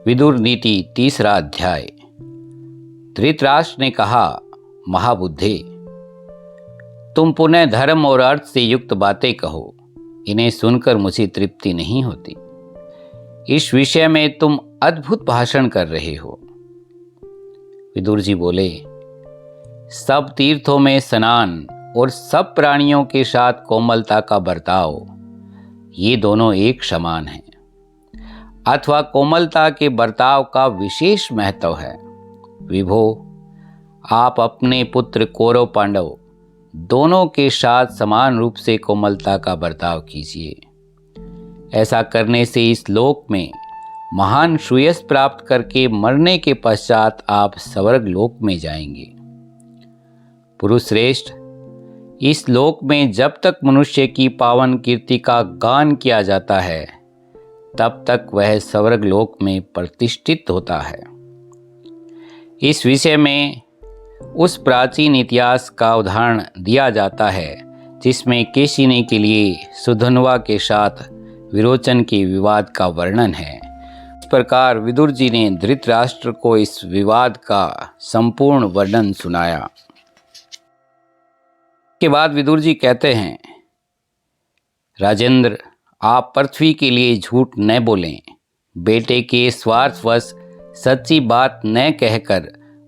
विदुर नीति 3रा अध्याय। धृतराष्ट्र ने कहा, महाबुद्धे, तुम पुनः धर्म और अर्थ से युक्त बातें कहो, इन्हें सुनकर मुझे तृप्ति नहीं होती। इस विषय में तुम अद्भुत भाषण कर रहे हो। विदुर जी बोले, सब तीर्थों में स्नान और सब प्राणियों के साथ कोमलता का बर्ताव, ये दोनों एक समान हैं, अथवा कोमलता के बर्ताव का विशेष महत्व है। विभो, आप अपने पुत्र कौरव पांडव दोनों के साथ समान रूप से कोमलता का बर्ताव कीजिए। ऐसा करने से इस लोक में महान श्रेयस प्राप्त करके मरने के पश्चात आप स्वर्ग लोक में जाएंगे। पुरुष श्रेष्ठ, इस लोक में जब तक मनुष्य की पावन कीर्ति का गान किया जाता है, तब तक वह स्वर्ग लोक में प्रतिष्ठित होता है। इस विषय में उस प्राचीन इतिहास का उदाहरण दिया जाता है जिसमें केशिनी के लिए सुधन्वा के साथ विरोचन के विवाद का वर्णन है। इस प्रकार विदुर जी ने धृतराष्ट्र को इस विवाद का संपूर्ण वर्णन सुनाया। के बाद विदुर जी कहते हैं, राजेंद्र, आप पृथ्वी के लिए झूठ न बोलें। बेटे के स्वार्थवश सच्ची बात न कहकर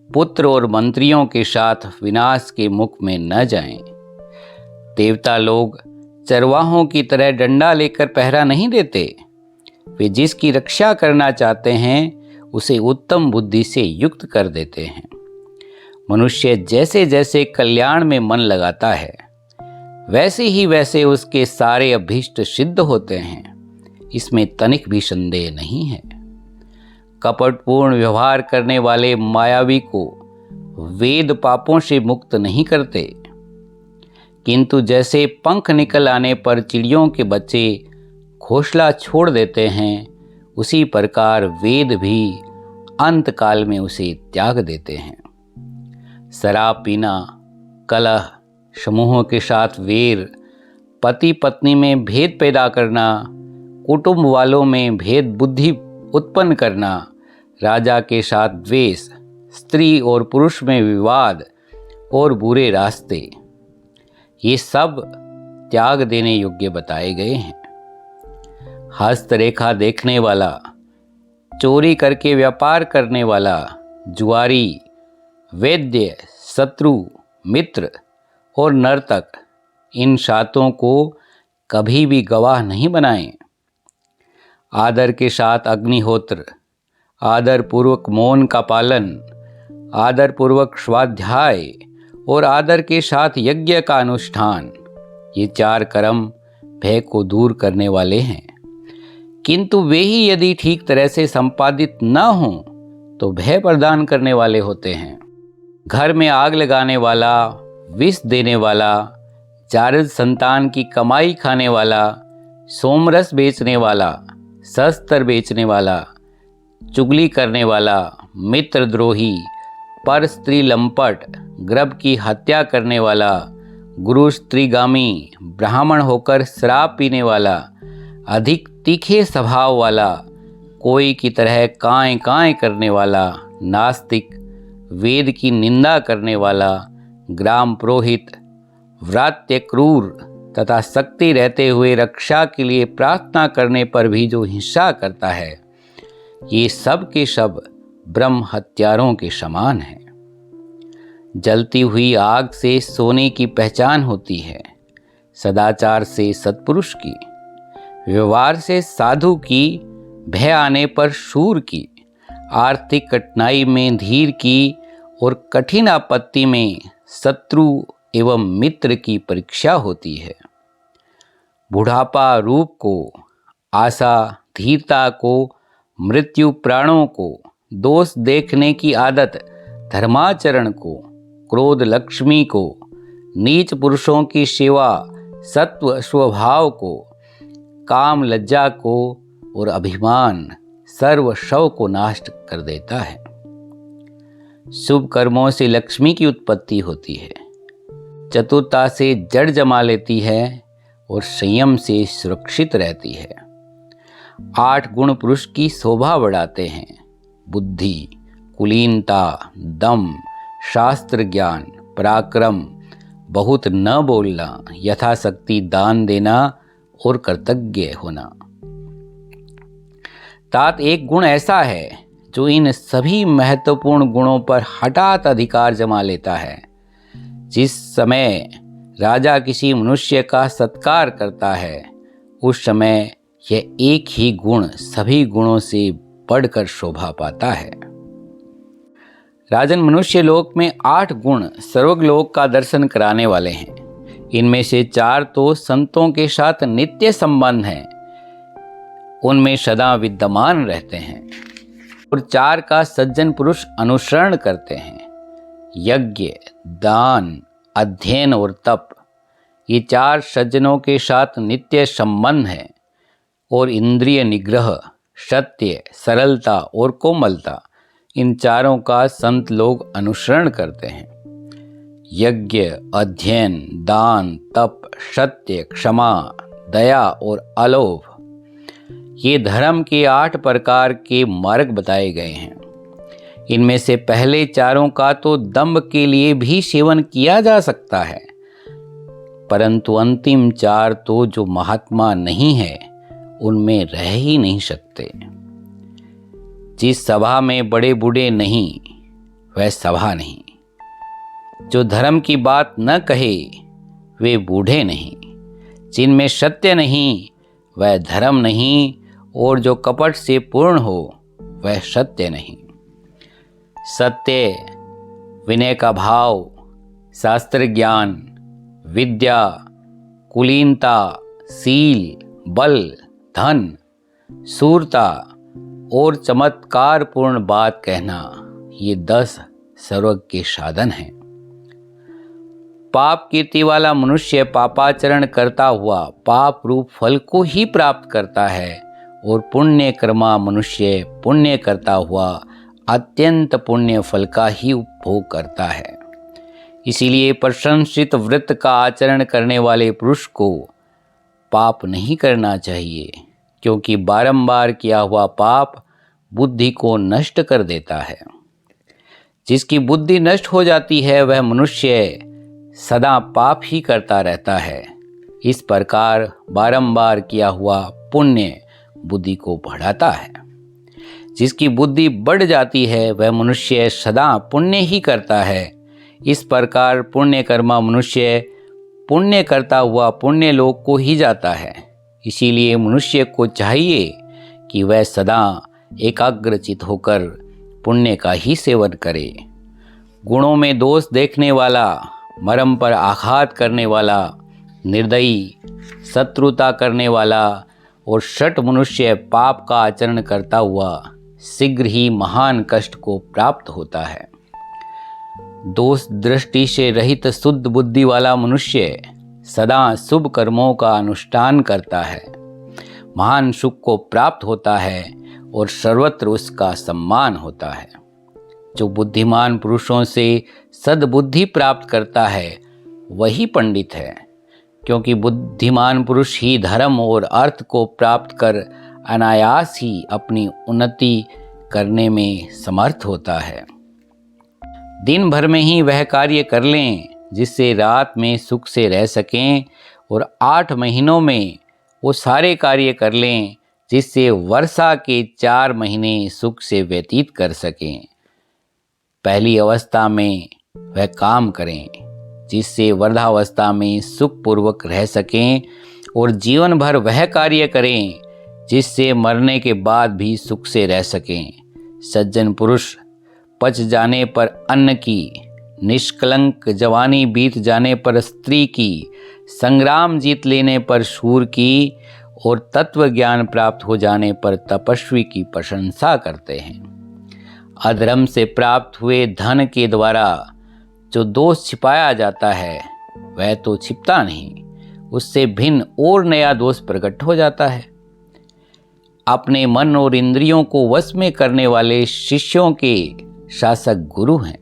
पुत्र और मंत्रियों के साथ विनाश के मुख में न जाएं। देवता लोग चरवाहों की तरह डंडा लेकर पहरा नहीं देते। वे जिसकी रक्षा करना चाहते हैं उसे उत्तम बुद्धि से युक्त कर देते हैं। मनुष्य जैसे जैसे कल्याण में मन लगाता है, वैसे ही वैसे उसके सारे अभीष्ट सिद्ध होते हैं। इसमें तनिक भी संदेह नहीं है। कपटपूर्ण व्यवहार करने वाले मायावी को वेद पापों से मुक्त नहीं करते, किंतु जैसे पंख निकल आने पर चिड़ियों के बच्चे घोंसला छोड़ देते हैं, उसी प्रकार वेद भी अंत काल में उसे त्याग देते हैं। शराब पीना, कलह, समूहों के साथ वेर, पति पत्नी में भेद पैदा करना, कुटुंब वालों में भेद बुद्धि उत्पन्न करना, राजा के साथ द्वेष, स्त्री और पुरुष में विवाद और बुरे रास्ते, ये सब त्याग देने योग्य बताए गए हैं। हस्तरेखा देखने वाला, चोरी करके व्यापार करने वाला, जुआरी, वैद्य, शत्रु, मित्र और नर्तक, इन सातों को कभी भी गवाह नहीं बनाएं। आदर के साथ अग्निहोत्र, आदर पूर्वक मौन का पालन, आदर पूर्वक स्वाध्याय और आदर के साथ यज्ञ का अनुष्ठान, ये 4 कर्म भय को दूर करने वाले हैं। किंतु वे ही यदि ठीक तरह से संपादित न हों तो भय प्रदान करने वाले होते हैं। घर में आग लगाने वाला, विष देने वाला, जारद संतान की कमाई खाने वाला, सोमरस बेचने वाला, शस्त्र बेचने वाला, चुगली करने वाला, मित्रद्रोही, पर स्त्री लंपट, गर्भ की हत्या करने वाला, गुरु स्त्रीगामी, ब्राह्मण होकर शराब पीने वाला, अधिक तीखे स्वभाव वाला, कोई की तरह कांय कांय करने वाला, नास्तिक, वेद की निंदा करने वाला, ग्राम पुरोहित, व्रात्य क्रूर तथा शक्ति रहते हुए रक्षा के लिए प्रार्थना करने पर भी जो हिंसा करता है, ये सब के सब ब्रह्म हत्यारों के समान हैं। जलती हुई आग से सोने की पहचान होती है, सदाचार से सत्पुरुष की, व्यवहार से साधु की, भय आने पर शूर की, आर्थिक कठिनाई में धीर की और कठिन आपत्ति में शत्रु एवं मित्र की परीक्षा होती है। बुढ़ापा रूप को, आशा धीरता को, मृत्यु प्राणों को, दोष देखने की आदत धर्माचरण को, क्रोध लक्ष्मी को, नीच पुरुषों की सेवा सत्व स्वभाव को, काम लज्जा को और अभिमान सर्व शव को नाश कर देता है। शुभ कर्मों से लक्ष्मी की उत्पत्ति होती है, चतुरता से जड़ जमा लेती है और संयम से सुरक्षित रहती है। 8 गुण पुरुष की शोभा बढ़ाते हैं, बुद्धि, कुलीनता, दम, शास्त्र ज्ञान, पराक्रम, बहुत न बोलना, यथाशक्ति दान देना और कृतज्ञ होना। तात एक गुण ऐसा है जो इन सभी महत्वपूर्ण गुणों पर हठात अधिकार जमा लेता है। जिस समय राजा किसी मनुष्य का सत्कार करता है, उस समय यह एक ही गुण सभी गुणों से बढ़कर शोभा पाता है। राजन, मनुष्य लोक में 8 गुण सर्वलोक का दर्शन कराने वाले हैं। इनमें से 4 तो संतों के साथ नित्य संबंध हैं, उनमें सदा विद्यमान रहते हैं, और 4 का सज्जन पुरुष अनुसरण करते हैं। यज्ञ, दान, अध्ययन और तप, ये 4 सज्जनों के साथ नित्य संबंध है, और इंद्रिय निग्रह, सत्य, सरलता और कोमलता, इन 4 का संत लोग अनुसरण करते हैं। यज्ञ, अध्ययन, दान, तप, सत्य, क्षमा, दया और अलोभ, ये धर्म के 8 प्रकार के मार्ग बताए गए हैं। इनमें से पहले 4 का तो दंभ के लिए भी सेवन किया जा सकता है, परंतु अंतिम 4 तो जो महात्मा नहीं है उनमें रह ही नहीं सकते। जिस सभा में बड़े बूढ़े नहीं, वह सभा नहीं। जो धर्म की बात न कहे, वे बूढ़े नहीं। जिनमें सत्य नहीं, वह धर्म नहीं, और जो कपट से पूर्ण हो, वह सत्य नहीं। सत्य, विनय का भाव, शास्त्र ज्ञान, विद्या, कुलीनता, शील, बल, धन, शूरता और चमत्कारपूर्ण बात कहना, ये 10 सर्वज्ञ के साधन हैं। पाप कीर्ति वाला मनुष्य पापाचरण करता हुआ पाप रूप फल को ही प्राप्त करता है, और पुण्य कर्मा मनुष्य पुण्य करता हुआ अत्यंत पुण्य फल का ही उपभोग करता है। इसीलिए प्रशंसित व्रत का आचरण करने वाले पुरुष को पाप नहीं करना चाहिए, क्योंकि बारंबार किया हुआ पाप बुद्धि को नष्ट कर देता है। जिसकी बुद्धि नष्ट हो जाती है, वह मनुष्य सदा पाप ही करता रहता है। इस प्रकार बारंबार किया हुआ पुण्य बुद्धि को बढ़ाता है। जिसकी बुद्धि बढ़ जाती है, वह मनुष्य सदा पुण्य ही करता है। इस प्रकार पुण्य कर्मा मनुष्य पुण्य करता हुआ पुण्य लोक को ही जाता है। इसीलिए मनुष्य को चाहिए कि वह सदा एकाग्रचित होकर पुण्य का ही सेवन करे। गुणों में दोष देखने वाला, मरम पर आघात करने वाला, निर्दयी, शत्रुता करने वाला और शठ मनुष्य पाप का आचरण करता हुआ शीघ्र ही महान कष्ट को प्राप्त होता है। दोष दृष्टि से रहित शुद्ध बुद्धि वाला मनुष्य सदा शुभ कर्मों का अनुष्ठान करता है, महान सुख को प्राप्त होता है और सर्वत्र उसका सम्मान होता है। जो बुद्धिमान पुरुषों से सद्बुद्धि प्राप्त करता है, वही पंडित है, क्योंकि बुद्धिमान पुरुष ही धर्म और अर्थ को प्राप्त कर अनायास ही अपनी उन्नति करने में समर्थ होता है। दिन भर में ही वह कार्य कर लें जिससे रात में सुख से रह सकें, और 8 महीनों में वो सारे कार्य कर लें जिससे वर्षा के 4 महीने सुख से व्यतीत कर सकें। पहली अवस्था में वह काम करें जिससे वृद्धावस्था में सुखपूर्वक रह सकें, और जीवन भर वह कार्य करें जिससे मरने के बाद भी सुख से रह सकें। सज्जन पुरुष पच जाने पर अन्न की, निष्कलंक जवानी बीत जाने पर स्त्री की, संग्राम जीत लेने पर शूर की, और तत्व ज्ञान प्राप्त हो जाने पर तपस्वी की प्रशंसा करते हैं। अधर्म से प्राप्त हुए धन के द्वारा जो दोष छिपाया जाता है, वह तो छिपता नहीं, उससे भिन्न और नया दोष प्रकट हो जाता है। अपने मन और इंद्रियों को वश में करने वाले शिष्यों के शासक गुरु हैं,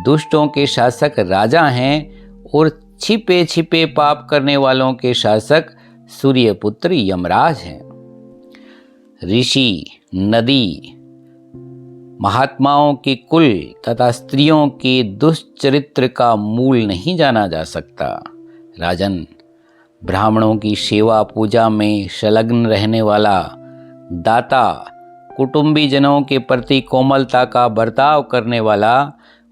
दुष्टों के शासक राजा हैं, और छिपे छिपे पाप करने वालों के शासक सूर्यपुत्र यमराज हैं। ऋषि, नदी, महात्माओं के कुल तथा स्त्रियों के दुष्चरित्र का मूल नहीं जाना जा सकता। राजन, ब्राह्मणों की सेवा पूजा में संलग्न रहने वाला, दाता, कुटुंबी जनों के प्रति कोमलता का बर्ताव करने वाला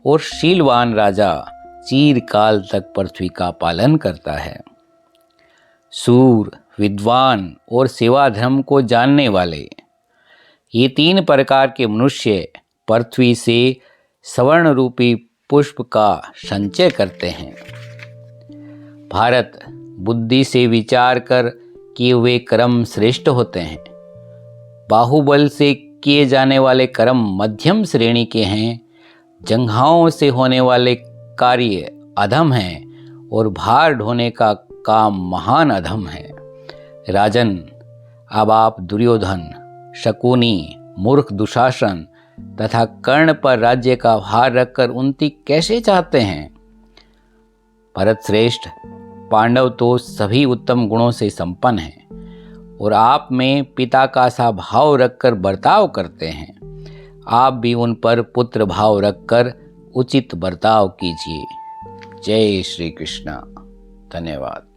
और शीलवान राजा चिरकाल तक पृथ्वी का पालन करता है। सूर, विद्वान और सेवा धर्म को जानने वाले, ये 3 प्रकार के मनुष्य पृथ्वी से स्वर्ण रूपी पुष्प का संचय करते हैं। भारत, बुद्धि से विचार कर किए हुए कर्म श्रेष्ठ होते हैं। बाहुबल से किए जाने वाले कर्म मध्यम श्रेणी के हैं। जंघाओं से होने वाले कार्य अधम हैं और भार ढोने का काम महान अधम है। राजन, अब आप दुर्योधन, शकुनी, मूर्ख दुशासन तथा कर्ण पर राज्य का भार रखकर उन्नति कैसे चाहते हैं? भरत श्रेष्ठ, पांडव तो सभी उत्तम गुणों से संपन्न हैं और आप में पिता का सा भाव रखकर बर्ताव करते हैं। आप भी उन पर पुत्र भाव रखकर उचित बर्ताव कीजिए। जय श्री कृष्ण। धन्यवाद।